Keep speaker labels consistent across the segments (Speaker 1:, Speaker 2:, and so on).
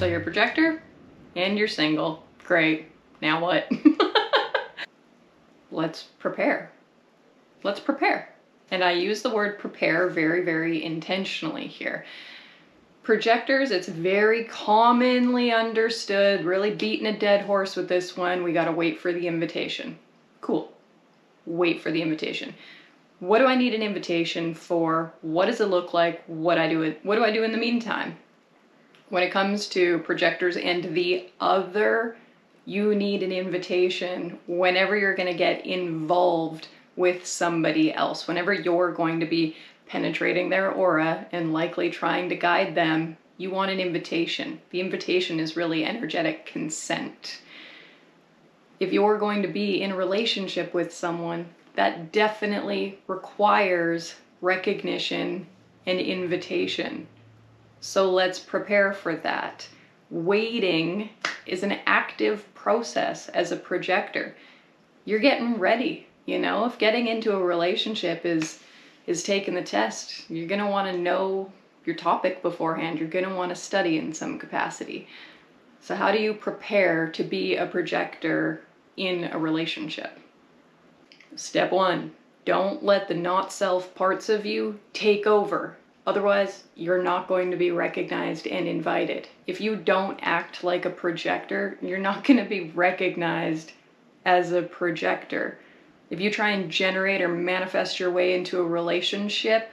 Speaker 1: So you're a projector and you're single. Great. Now what? Let's prepare. Let's prepare. And I use the word prepare very, very intentionally here. Projectors, it's very commonly understood, really beating a dead horse with this one. We gotta wait for the invitation. Cool. Wait for the invitation. What do I need an invitation for? What does it look like? What do I do in the meantime? When it comes to projectors and the other, you need an invitation whenever you're going to get involved with somebody else. Whenever you're going to be penetrating their aura and likely trying to guide them, you want an invitation. The invitation is really energetic consent. If you're going to be in a relationship with someone, that definitely requires recognition and invitation. So let's prepare for that. Waiting is an active process as a projector. You're getting ready, you know? If getting into a relationship is taking the test, you're gonna wanna know your topic beforehand. You're gonna wanna study in some capacity. So how do you prepare to be a projector in a relationship? Step 1, don't let the not self parts of you take over. Otherwise, you're not going to be recognized and invited. If you don't act like a projector, you're not going to be recognized as a projector. If you try and generate or manifest your way into a relationship,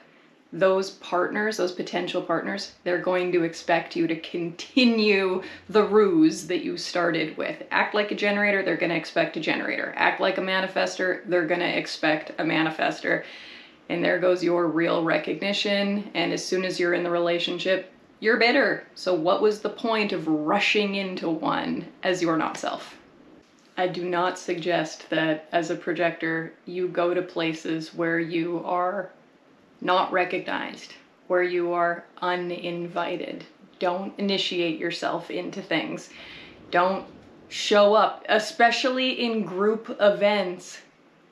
Speaker 1: those partners, those potential partners, they're going to expect you to continue the ruse that you started with. Act like a generator, they're going to expect a generator. Act like a manifester, they're going to expect a manifester. And there goes your real recognition. And as soon as you're in the relationship, you're bitter. So what was the point of rushing into one as your not self? I do not suggest that as a projector, you go to places where you are not recognized, where you are uninvited. Don't initiate yourself into things. Don't show up, especially in group events,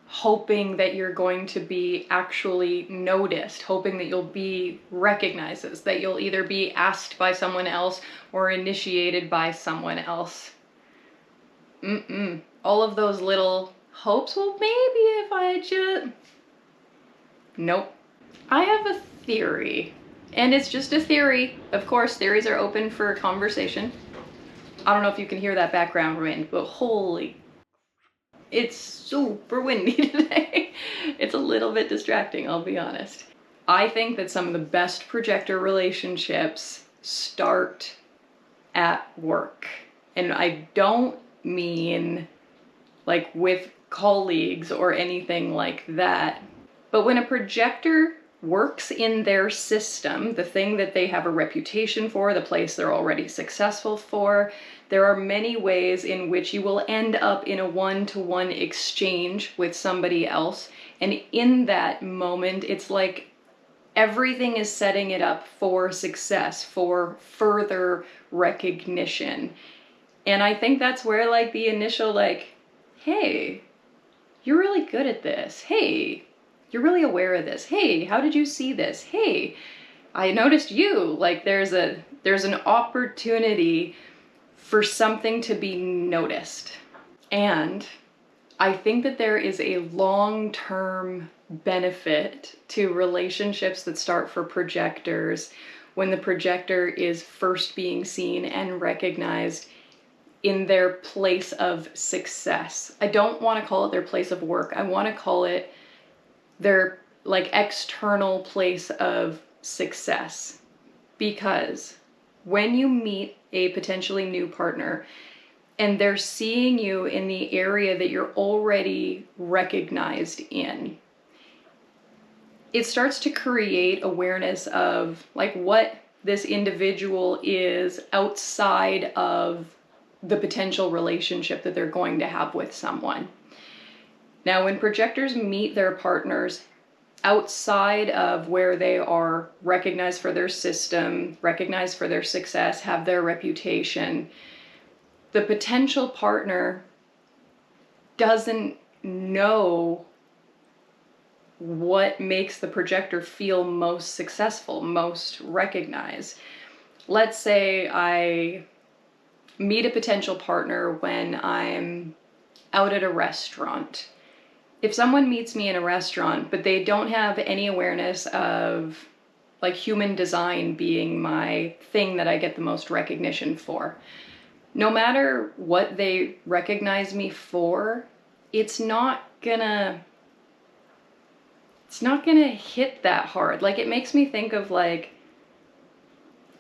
Speaker 1: hoping that you're going to be actually noticed, hoping that you'll be recognized, that you'll either be asked by someone else or initiated by someone else. All of those little hopes, well, maybe if I just... Nope. I have a theory, and it's just a theory. Of course, theories are open for conversation. I don't know if you can hear that background wind, but holy, it's super windy today. It's a little bit distracting, I'll be honest. I think that some of the best projector relationships start at work. And I don't mean like with colleagues or anything like that. But when a projector works in their system, the thing that they have a reputation for, the place they're already successful for, there are many ways in which you will end up in a one-to-one exchange with somebody else. And in that moment, it's like everything is setting it up for success, for further recognition. And I think that's where like the initial like, hey, you're really good at this. Hey, you're really aware of this. Hey, how did you see this? Hey, I noticed you. Like there's an opportunity for something to be noticed. And I think that there is a long-term benefit to relationships that start for projectors when the projector is first being seen and recognized in their place of success. I don't want to call it their place of work. I want to call it their like external place of success. Because when you meet a potentially new partner and they're seeing you in the area that you're already recognized in, it starts to create awareness of like what this individual is outside of the potential relationship that they're going to have with someone. Now, when projectors meet their partners outside of where they are recognized for their system, recognized for their success, have their reputation, the potential partner doesn't know what makes the projector feel most successful, most recognized. Let's say I meet a potential partner when I'm out at a restaurant. If someone meets me in a restaurant, but they don't have any awareness of like human design being my thing that I get the most recognition for, no matter what they recognize me for, it's not gonna hit that hard. Like, it makes me think of like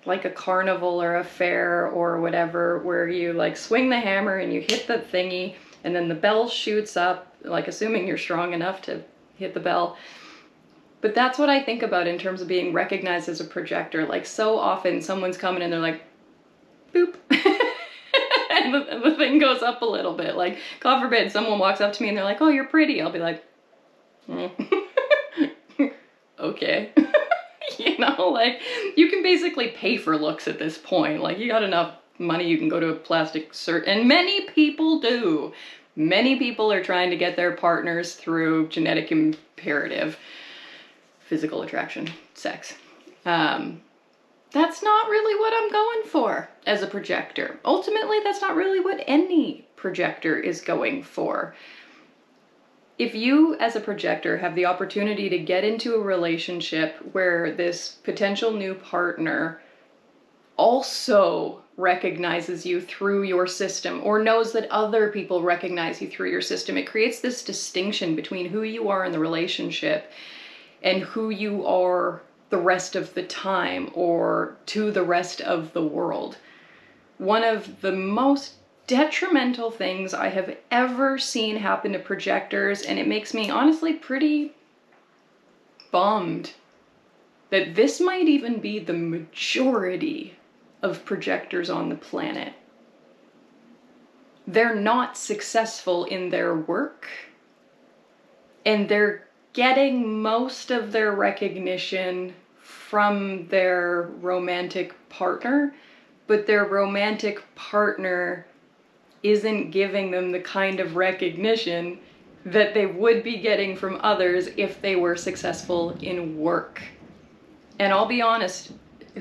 Speaker 1: a carnival or a fair or whatever, where you like swing the hammer and you hit the thingy and then the bell shoots up, like assuming you're strong enough to hit the bell. But that's what I think about in terms of being recognized as a projector. Like, so often someone's coming and they're like, boop. And the thing goes up a little bit. Like, God forbid someone walks up to me and they're like, oh, you're pretty. I'll be like, okay. You know, like, you can basically pay for looks at this point. Like, you got enough money, you can go to a plastic surgeon, and many people do. Many people are trying to get their partners through genetic imperative, physical attraction, sex. That's not really what I'm going for as a projector. Ultimately, that's not really what any projector is going for. If you, as a projector, have the opportunity to get into a relationship where this potential new partner also recognizes you through your system, or knows that other people recognize you through your system, it creates this distinction between who you are in the relationship and who you are the rest of the time, or to the rest of the world. One of the most detrimental things I have ever seen happen to projectors, and it makes me honestly pretty bummed that this might even be the majority of projectors on the planet. They're not successful in their work, and they're getting most of their recognition from their romantic partner, but their romantic partner isn't giving them the kind of recognition that they would be getting from others if they were successful in work. And I'll be honest,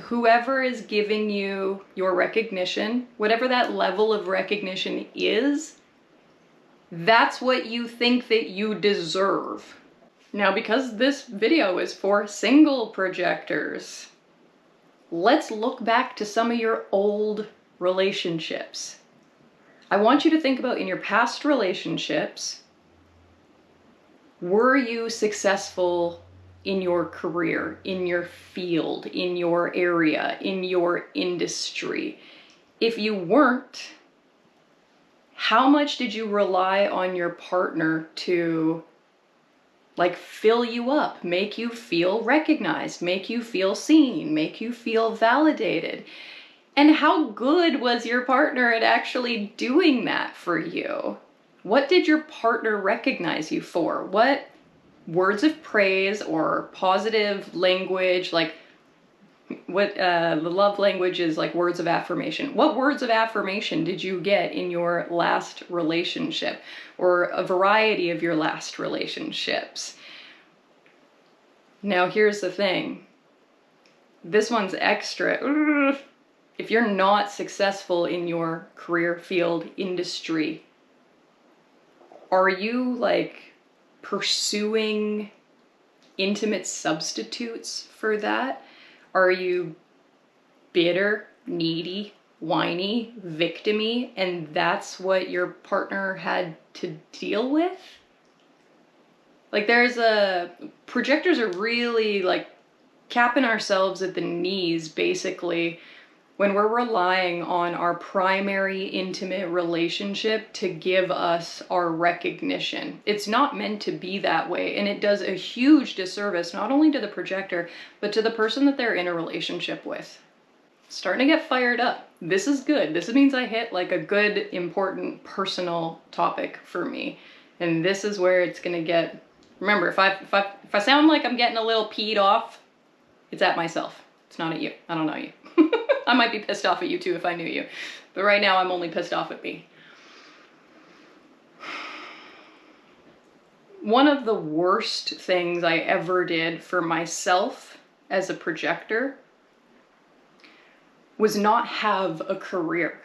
Speaker 1: whoever is giving you your recognition, whatever that level of recognition is, that's what you think that you deserve. Now, because this video is for single projectors, let's look back to some of your old relationships. I want you to think about, in your past relationships, were you successful in your career, in your field, in your area, in your industry? If you weren't, how much did you rely on your partner to like fill you up, make you feel recognized, make you feel seen, make you feel validated? And how good was your partner at actually doing that for you? What did your partner recognize you for? What words of praise or positive language, like what the love language is, like words of affirmation. What words of affirmation did you get in your last relationship, or a variety of your last relationships? Now, here's the thing. This one's extra. If you're not successful in your career, field, industry, are you like pursuing intimate substitutes for that? Are you bitter, needy, whiny, victim-y, and that's what your partner had to deal with? Like, projectors are really like capping ourselves at the knees, basically, when we're relying on our primary intimate relationship to give us our recognition. It's not meant to be that way, and it does a huge disservice not only to the projector, but to the person that they're in a relationship with. Starting to get fired up. This is good. This means I hit like a good, important, personal topic for me. And this is where it's gonna get, remember, if I sound like I'm getting a little peed off, it's at myself. It's not at you. I don't know you. I might be pissed off at you too if I knew you. But right now I'm only pissed off at me. One of the worst things I ever did for myself as a projector was not have a career.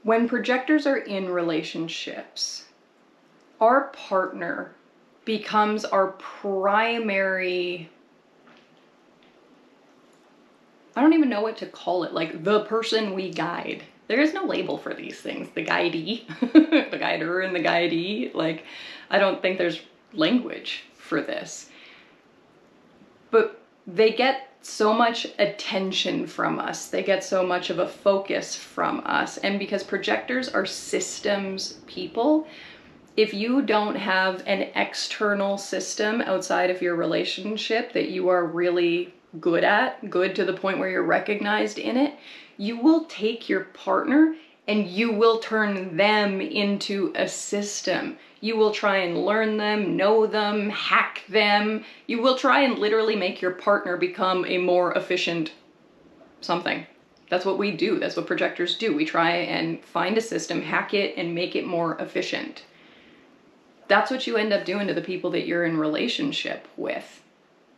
Speaker 1: When projectors are in relationships, our partner becomes our primary, I don't even know what to call it, like the person we guide. There is no label for these things. The guidee, the guider and the guidee. Like, I don't think there's language for this. But they get so much attention from us. They get so much of a focus from us. And because projectors are systems people, if you don't have an external system outside of your relationship that you are really good to the point where you're recognized in it, you will take your partner and you will turn them into a system. You will try and learn them, know them, hack them. You will try and literally make your partner become a more efficient something. That's what we do. That's what projectors do. We try and find a system, hack it, and make it more efficient. That's what you end up doing to the people that you're in relationship with.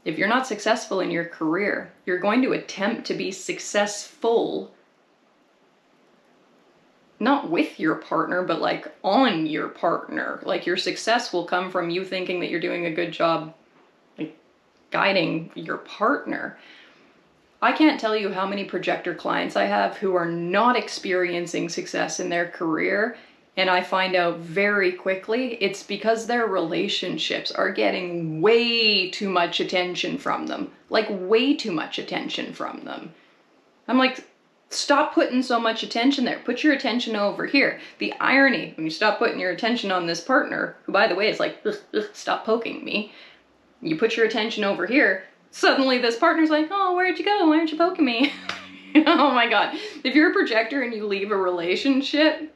Speaker 1: If you're not successful in your career, you're going to attempt to be successful, not with your partner, but like on your partner. Like your success will come from you thinking that you're doing a good job, like guiding your partner. I can't tell you how many projector clients I have who are not experiencing success in their career. And I find out very quickly it's because their relationships are getting way too much attention from them. Like way too much attention from them. I'm like, stop putting so much attention there. Put your attention over here. The irony, when you stop putting your attention on this partner, who by the way is like, ugh, ugh, stop poking me. You put your attention over here, suddenly this partner's like, oh, where'd you go? Why aren't you poking me? Oh my God. If you're a projector and you leave a relationship,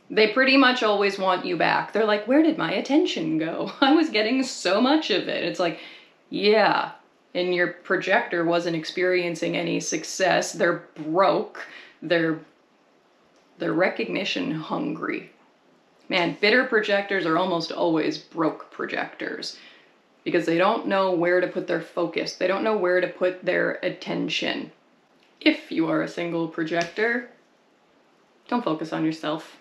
Speaker 1: they pretty much always want you back. They're like, where did my attention go? I was getting so much of it. It's like, yeah, and your projector wasn't experiencing any success. They're broke. They're recognition hungry. Man, bitter projectors are almost always broke projectors because they don't know where to put their focus. They don't know where to put their attention. If you are a single projector, don't focus on yourself.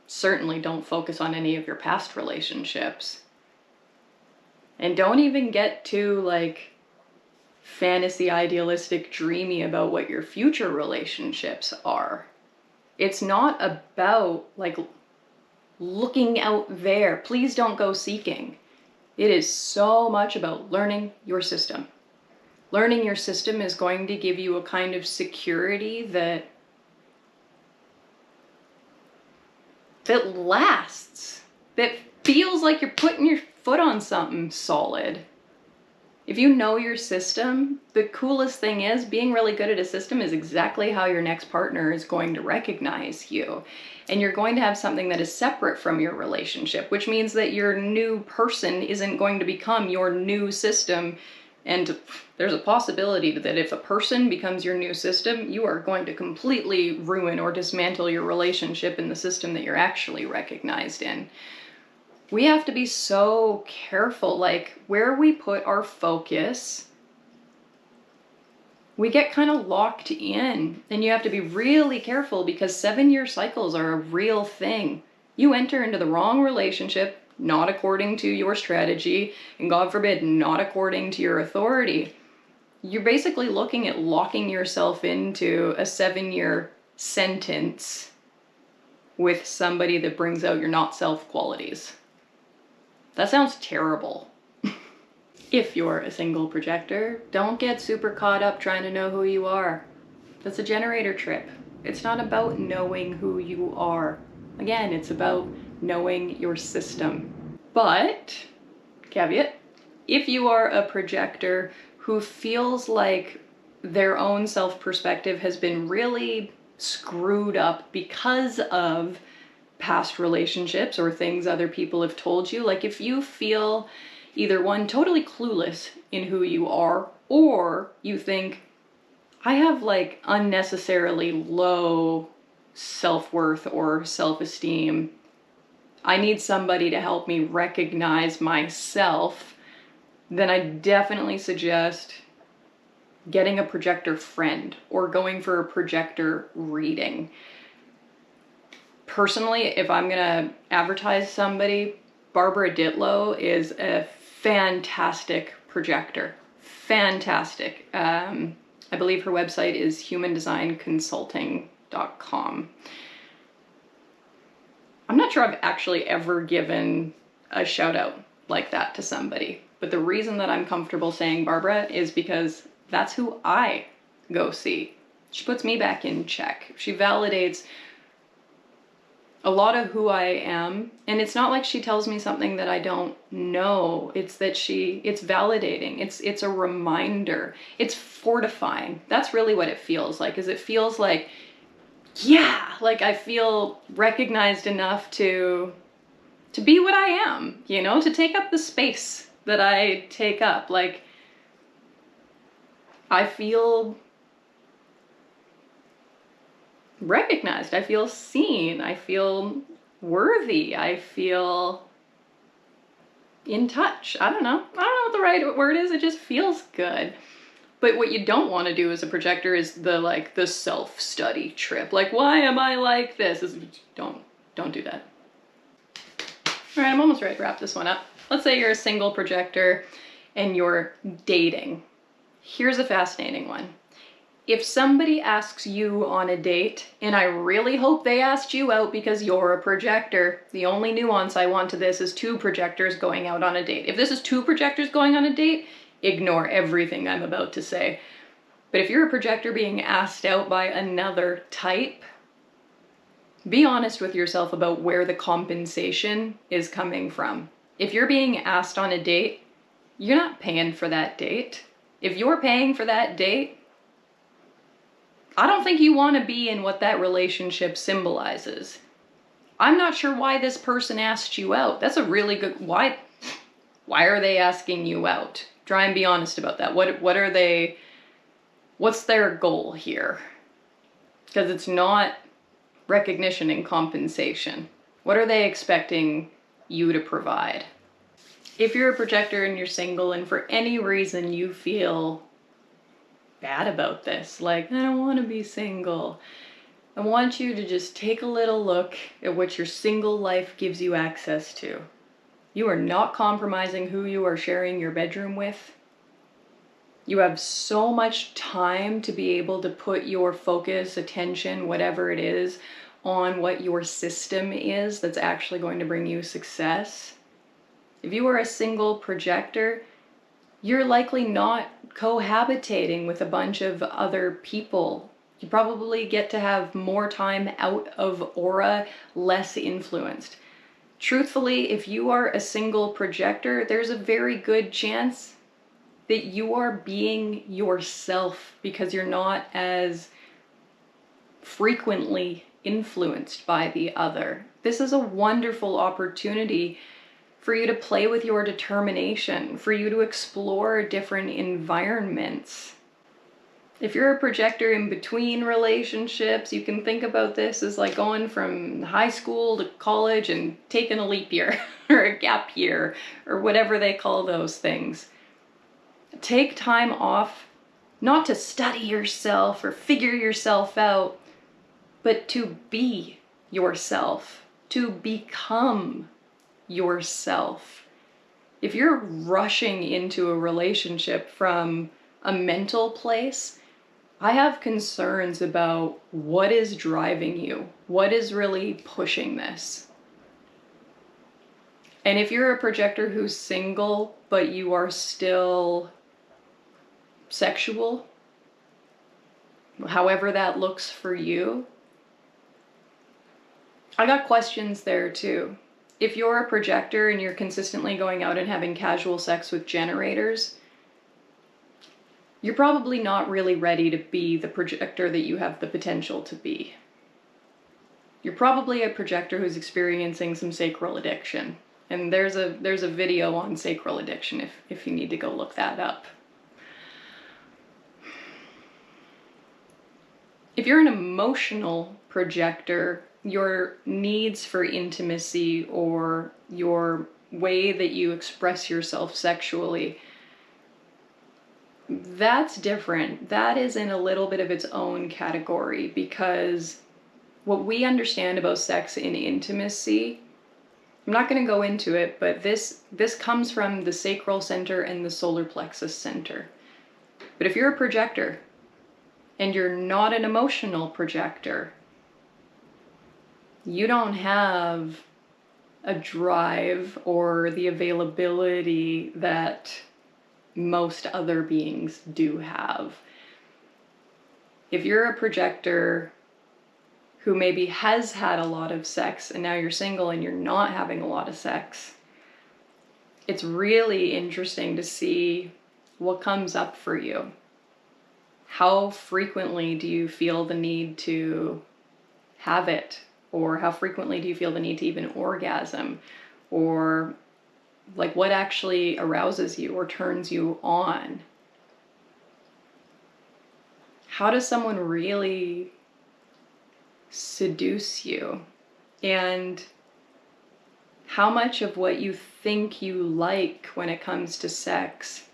Speaker 1: Certainly don't focus on any of your past relationships. And don't even get too like fantasy, idealistic, dreamy about what your future relationships are. It's not about like looking out there. Please don't go seeking. It is so much about learning your system. Learning your system is going to give you a kind of security that lasts, that feels like you're putting your foot on something solid. If you know your system, the coolest thing is being really good at a system is exactly how your next partner is going to recognize you. And you're going to have something that is separate from your relationship, which means that your new person isn't going to become your new system. And there's a possibility that if a person becomes your new system, you are going to completely ruin or dismantle your relationship in the system that you're actually recognized in. We have to be so careful, like where we put our focus, we get kind of locked in, and you have to be really careful because 7-year cycles are a real thing. You enter into the wrong relationship, not according to your strategy, and God forbid, not according to your authority. You're basically looking at locking yourself into a 7-year sentence with somebody that brings out your not self qualities. That sounds terrible. If you're a single projector, don't get super caught up trying to know who you are. That's a generator trip. It's not about knowing who you are. Again, it's about knowing your system. But, caveat, if you are a projector who feels like their own self-perspective has been really screwed up because of past relationships or things other people have told you, like if you feel either one, totally clueless in who you are, or you think, I have like unnecessarily low self-worth or self-esteem, I need somebody to help me recognize myself, then I definitely suggest getting a projector friend or going for a projector reading. Personally, if I'm gonna advertise somebody, Barbara Ditlow is a fantastic projector. Fantastic. I believe her website is humandesignconsulting.com. I'm not sure I've actually ever given a shout out like that to somebody, but the reason that I'm comfortable saying Barbara is because that's who I go see. She puts me back in check. She validates a lot of who I am, and it's not like she tells me something that I don't know. It's that it's validating. It's a reminder. It's fortifying. That's really what it feels like. Is it feels like, yeah, like I feel recognized enough to be what I am, you know, to take up the space that I take up. Like, I feel recognized, I feel seen, I feel worthy, I feel in touch. I don't know what the right word is, it just feels good. But what you don't want to do as a projector is the self-study trip. Like, why am I like this? Don't do that. All right, I'm almost ready to wrap this one up. Let's say you're a single projector and you're dating. Here's a fascinating one. If somebody asks you on a date, and I really hope they asked you out because you're a projector, the only nuance I want to this is two projectors going out on a date. If this is two projectors going on a date, ignore everything I'm about to say. But if you're a projector being asked out by another type, be honest with yourself about where the compensation is coming from. If you're being asked on a date, you're not paying for that date. If you're paying for that date, I don't think you want to be in what that relationship symbolizes. I'm not sure why this person asked you out. That's a really good, why are they asking you out? Try and be honest about that. What are they, what's their goal here? Because it's not recognition and compensation. What are they expecting you to provide? If you're a projector and you're single and for any reason you feel bad about this, like, I don't want to be single, I want you to just take a little look at what your single life gives you access to. You are not compromising who you are sharing your bedroom with. You have so much time to be able to put your focus, attention, whatever it is, on what your system is that's actually going to bring you success. If you are a single projector, you're likely not cohabitating with a bunch of other people. You probably get to have more time out of aura, less influenced. Truthfully, if you are a single projector, there's a very good chance that you are being yourself because you're not as frequently influenced by the other. This is a wonderful opportunity for you to play with your determination, for you to explore different environments. If you're a projector in between relationships, you can think about this as like going from high school to college and taking a leap year or a gap year or whatever they call those things. Take time off, not to study yourself or figure yourself out, but to be yourself, to become yourself. If you're rushing into a relationship from a mental place, I have concerns about what is driving you, what is really pushing this. And if you're a projector who's single, but you are still sexual, however that looks for you, I got questions there too. If you're a projector and you're consistently going out and having casual sex with generators, you're probably not really ready to be the projector that you have the potential to be. You're probably a projector who's experiencing some sacral addiction. And there's a video on sacral addiction if you need to go look that up. If you're an emotional projector, your needs for intimacy or your way that you express yourself sexually, that's different. That is in a little bit of its own category because what we understand about sex in intimacy, I'm not going to go into it, but this comes from the sacral center and the solar plexus center. But if you're a projector and you're not an emotional projector, you don't have a drive or the availability that most other beings do have. If you're a projector who maybe has had a lot of sex and now you're single and you're not having a lot of sex, it's really interesting to see what comes up for you. How frequently do you feel the need to have it? Or how frequently do you feel the need to even orgasm? Or like what actually arouses you or turns you on? How does someone really seduce you? And how much of what you think you like when it comes to sex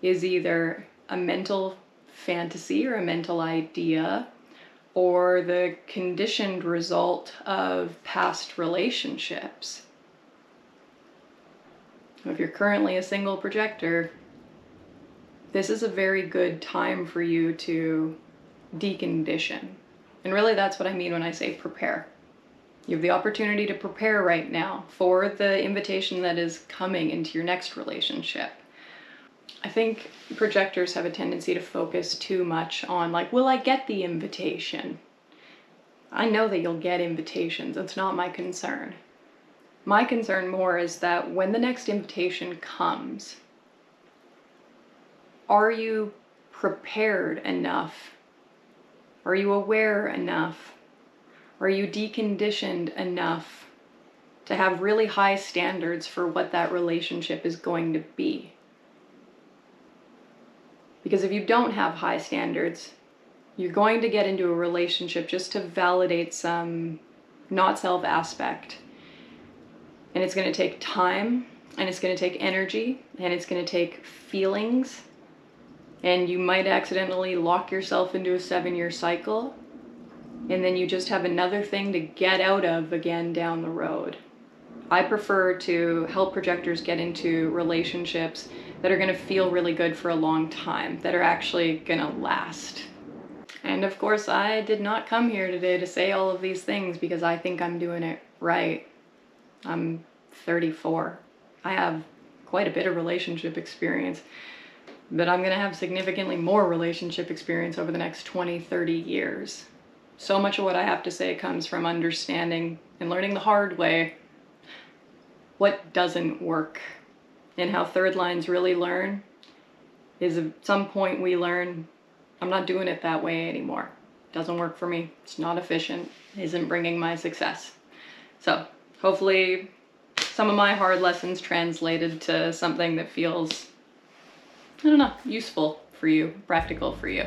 Speaker 1: is either a mental fantasy or a mental idea, or the conditioned result of past relationships? If you're currently a single projector, this is a very good time for you to decondition. And really that's what I mean when I say prepare. You have the opportunity to prepare right now for the invitation that is coming into your next relationship. I think projectors have a tendency to focus too much on like, will I get the invitation? I know that you'll get invitations. It's not my concern. My concern more is that when the next invitation comes, are you prepared enough? Are you aware enough? Are you deconditioned enough to have really high standards for what that relationship is going to be? Because if you don't have high standards, you're going to get into a relationship just to validate some not self aspect. And it's going to take time, and it's going to take energy, and it's going to take feelings. And you might accidentally lock yourself into a 7-year cycle, and then you just have another thing to get out of again down the road. I prefer to help projectors get into relationships that are going to feel really good for a long time, that are actually going to last. And of course, I did not come here today to say all of these things because I think I'm doing it right. I'm 34. I have quite a bit of relationship experience, but I'm going to have significantly more relationship experience over the next 20, 30 years. So much of what I have to say comes from understanding and learning the hard way what doesn't work. And how third lines really learn is at some point we learn, I'm not doing it that way anymore. It doesn't work for me. It's not efficient. It isn't bringing my success. So hopefully some of my hard lessons translated to something that feels, I don't know, useful for you, practical for you.